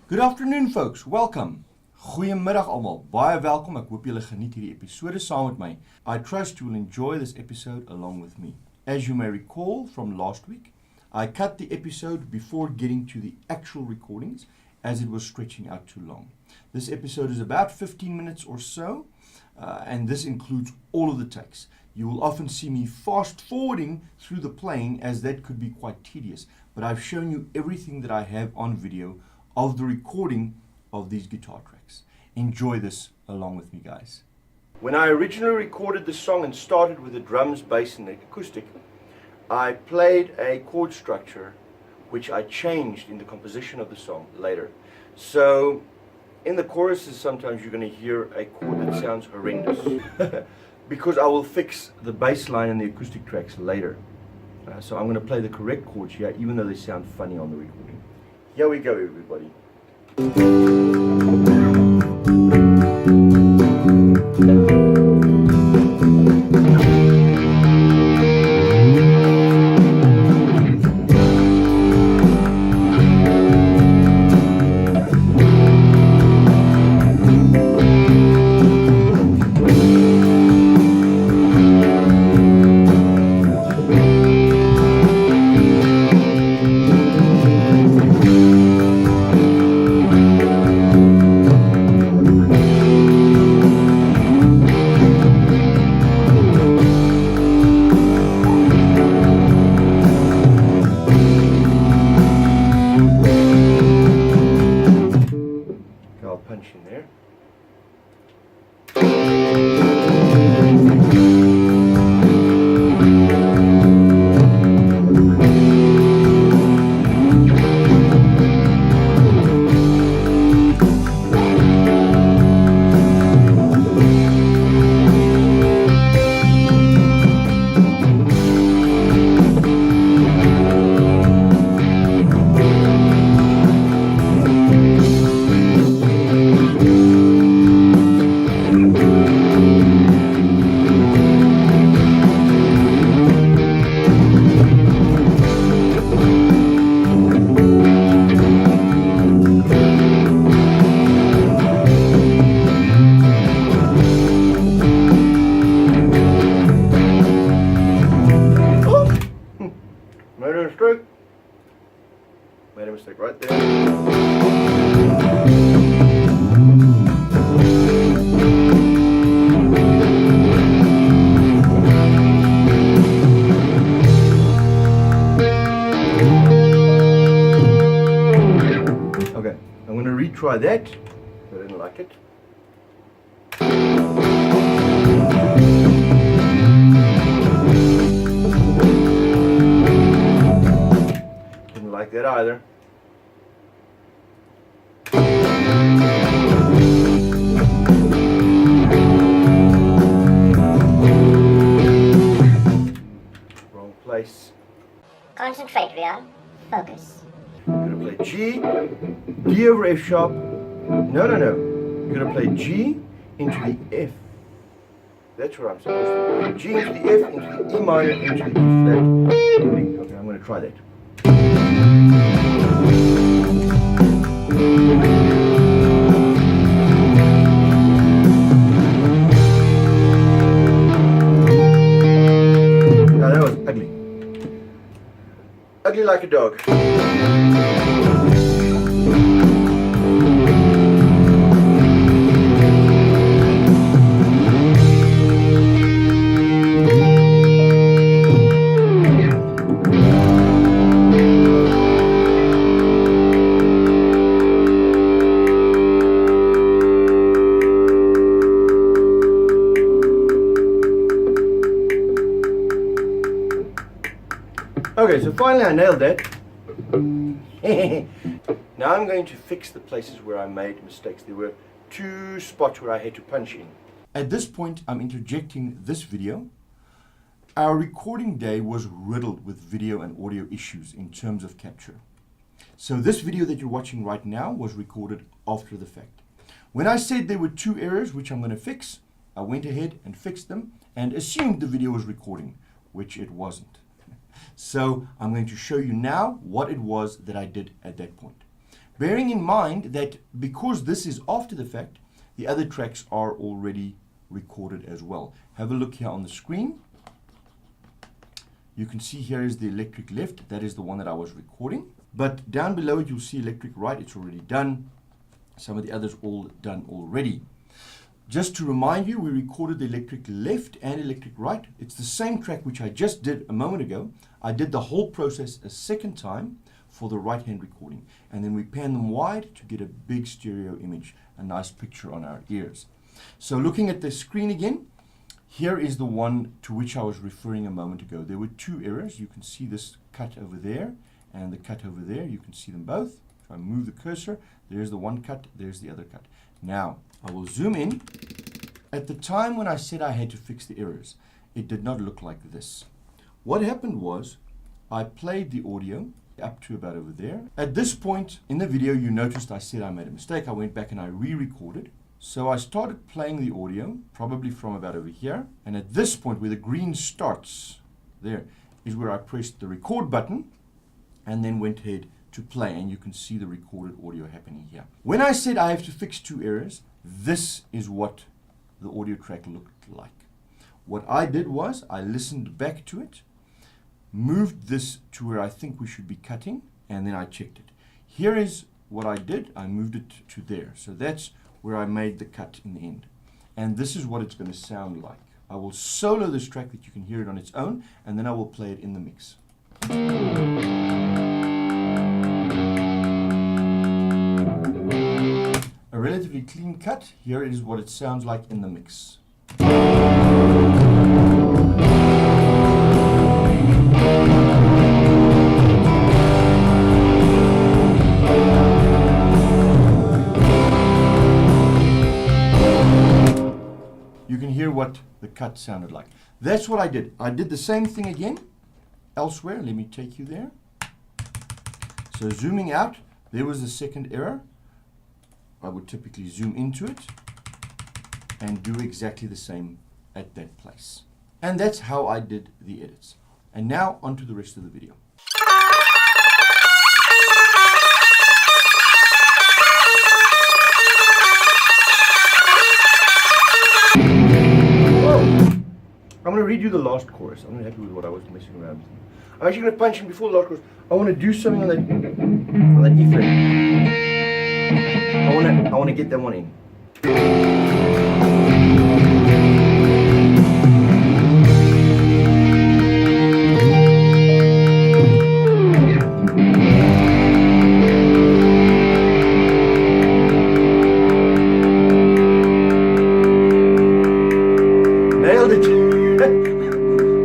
Good afternoon folks, welcome. Goeiemiddag almal, baie welkom, ek hoop julle geniet hierdie episode saam met my. I trust you will enjoy this episode along with me. As you may recall from last week, I cut the episode before getting to the actual recordings as it was stretching out too long. This episode is about 15 minutes or so, and this includes all of the takes. You will often see me fast forwarding through the playing as that could be quite tedious, but I've shown you everything that I have on video of the recording of these guitar tracks. Enjoy this along with me, guys. When I originally recorded the song and started with the drums, bass and the acoustic, I played a chord structure which I changed in the composition of the song later. So in the choruses sometimes you're going to hear a chord that sounds horrendous because I will fix the bass line and the acoustic tracks later. So I'm going to play the correct chords here even though they sound funny on the recording. Here we go, everybody. Punch in there. Made a mistake right there. Okay, I'm going to retry that. I didn't like it. Didn't like that either. Wrong place. Concentrate, Riaan. Focus. You're going to play G, D over F sharp. No. You're going to play G into the F. That's where I'm supposed to go. G into the F, into the E minor, into the E flat. Okay, I'm going to try that. Now that was ugly. Ugly like a dog. Okay, so finally I nailed that. Now I'm going to fix the places where I made mistakes. There were two spots where I had to punch in. At this point, I'm interjecting this video. Our recording day was riddled with video and audio issues in terms of capture. So this video that you're watching right now was recorded after the fact. When I said there were two errors which I'm going to fix, I went ahead and fixed them and assumed the video was recording, which it wasn't. So I'm going to show you now what it was that I did at that point. bearing in mind that because this is after the fact, the other tracks are already recorded as well. Have a look here on the screen. You can see here is the electric left. That is the one that I was recording. But down below it, you'll see electric right. It's already done. Some of the others all done already. Just to remind you, we recorded the electric left and electric right. It's the same track which I just did a moment ago. I did the whole process a second time for the right hand recording. And then we pan them wide to get a big stereo image, a nice picture on our ears. So looking at the screen again, here is the one to which I was referring a moment ago. There were two errors. You can see this cut over there and the cut over there. You can see them both. If I move the cursor, there's the one cut, there's the other cut. Now, I will zoom in. At the time when I said I had to fix the errors, it did not look like this. What happened was, I played the audio up to about over there. At this point in the video, you noticed I said I made a mistake. I went back and I re-recorded. So I started playing the audio, probably from about over here. And at this point, where the green starts, there is where I pressed the record button and then went ahead to play. And you can see the recorded audio happening here. When I said I have to fix two errors, this is what the audio track looked like. What I did was I listened back to it, moved this to where I think we should be cutting, and then I checked it. Here is what I did. I moved it to there. So that's where I made the cut in the end. And this is what it's going to sound like. I will solo this track that you can hear it on its own, and then I will play it in the mix. A relatively clean cut. Here is what it sounds like in the mix. You can hear what the cut sounded like. That's what I did. I did the same thing again elsewhere. Let me take you there. So zooming out, there was the second error. I would typically zoom into it and do exactly the same at that place. And that's how I did the edits. And now onto the rest of the video. I'm going to redo the last chorus. I'm not happy with what I was messing around with. I'm actually going to punch in before the last chorus. I want to do something on that E flat. I want to get that one in. Nailed it.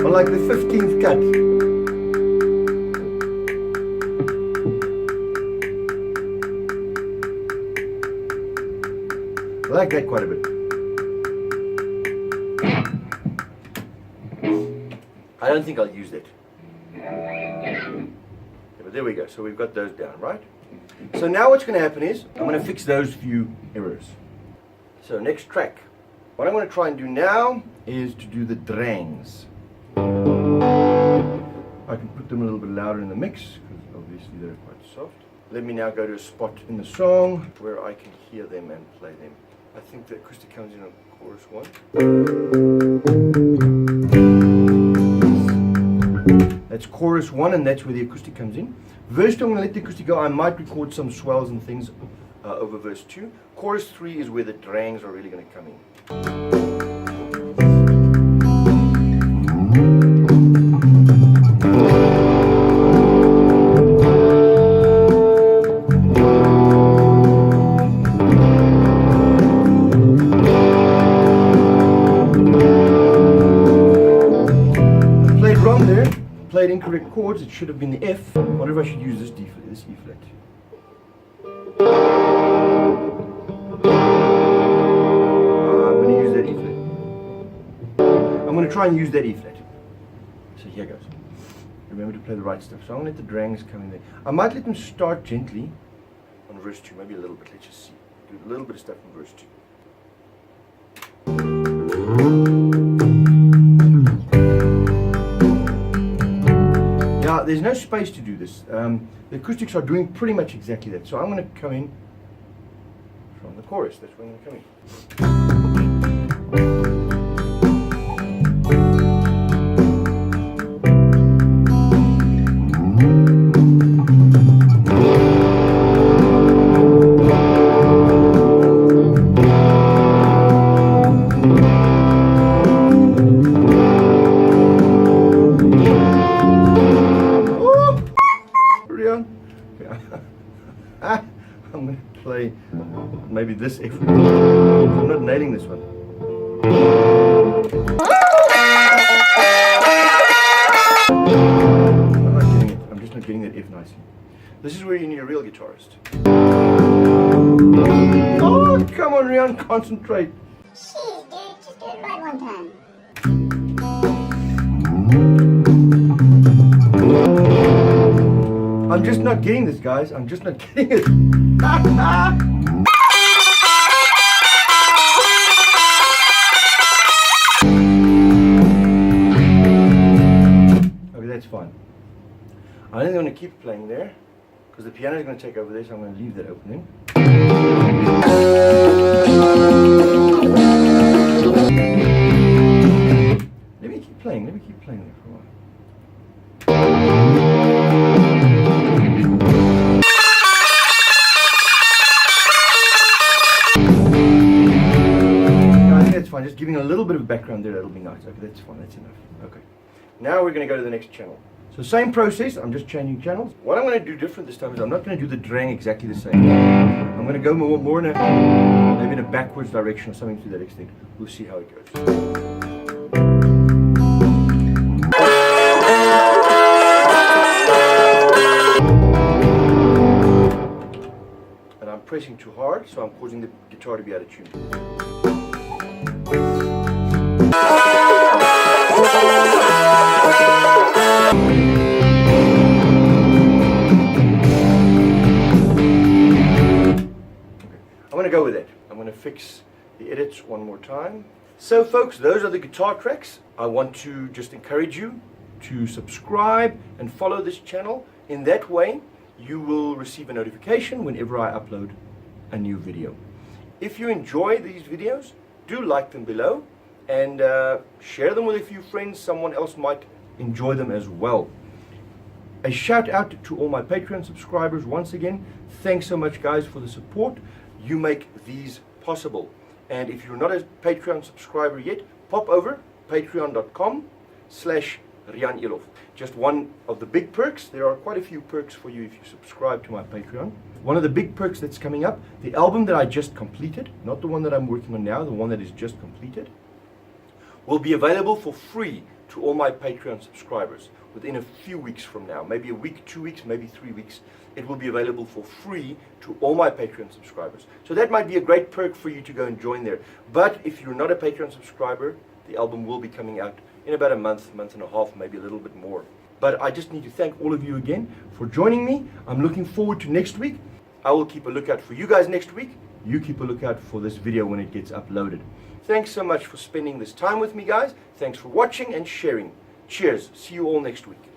On like the 15th cut. I like that quite a bit. I don't think I'll use that. Yeah, but there we go. So we've got those down, right? So now what's going to happen is I'm going to fix those few errors. So next track. What I'm going to try and do now is to do the drangs. I can put them a little bit louder in the mix because obviously they're quite soft. Let me now go to a spot in the song where I can hear them and play them. I think the acoustic comes in on chorus 1. That's chorus 1 and that's where the acoustic comes in. Verse 2, I'm going to let the acoustic go. I might record some swells and things over verse 2. Chorus 3 is where the drangs are really going to come in. Played incorrect chords, it should have been the F. I wonder if I should use this D flat, this E flat. I'm going to use that E flat. I'm going to try and use that E flat. So here goes. Remember to play the right stuff. So I'm going to let the drangs come in there. I might let them start gently on verse 2, maybe a little bit. Let's just see. Do a little bit of stuff in verse 2. The there's no space to do this. The acoustics are doing pretty much exactly that. So I'm going to come in from the chorus. That's where I'm going to come in. Riaan. I'm going to play maybe this F. I'm not nailing this one. I'm not getting it. I'm just not getting that F nicely. This is where you need a real guitarist. Oh, come on, Riaan, concentrate. Jeez, dude, just do it right one time. I'm just not getting this, guys. I'm just not getting it. Okay, that's fine. I think I'm going to keep playing there because the piano is going to take over there, so I'm going to leave that opening. Let me keep playing there for a while. Fine, just giving a little bit of background there, that'll be nice. Okay, that's fine, that's enough. Okay. Now we're going to go to the next channel. So same process, I'm just changing channels. What I'm going to do different this time is I'm not going to do the drang exactly the same. I'm going to go more in a, maybe in a backwards direction or something to that extent. We'll see how it goes. And I'm pressing too hard, so I'm causing the guitar to be out of tune. I'm going to go with it. I'm going to fix the edits one more time. So folks, those are the guitar tracks. I want to just encourage you to subscribe and follow this channel. In that way, you will receive a notification whenever I upload a new video. If you enjoy these videos, do like them below and share them with a few friends. Someone else might enjoy them as well. A shout out to all my Patreon subscribers once again. Thanks so much, guys, for the support. You make these possible. And if you're not a Patreon subscriber yet, pop over patreon.com/Riaan Eloff. Just one of the big perks. There are quite a few perks for you if you subscribe to my Patreon. One of the big perks that's coming up, the album that I just completed, not the one that I'm working on now, the one that is just completed, will be available for free to all my Patreon subscribers within a few weeks from now. Maybe a week, 2 weeks, maybe 3 weeks. It will be available for free to all my Patreon subscribers. So that might be a great perk for you to go and join there. But if you're not a Patreon subscriber, the album will be coming out in about a month and a half, maybe a little bit more. But I just need to thank all of you again for joining me. I'm looking forward to next week. I will keep a lookout for you guys next week. You keep a lookout for this video when it gets uploaded. Thanks so much for spending this time with me, guys. Thanks for watching and sharing. Cheers. See you all next week.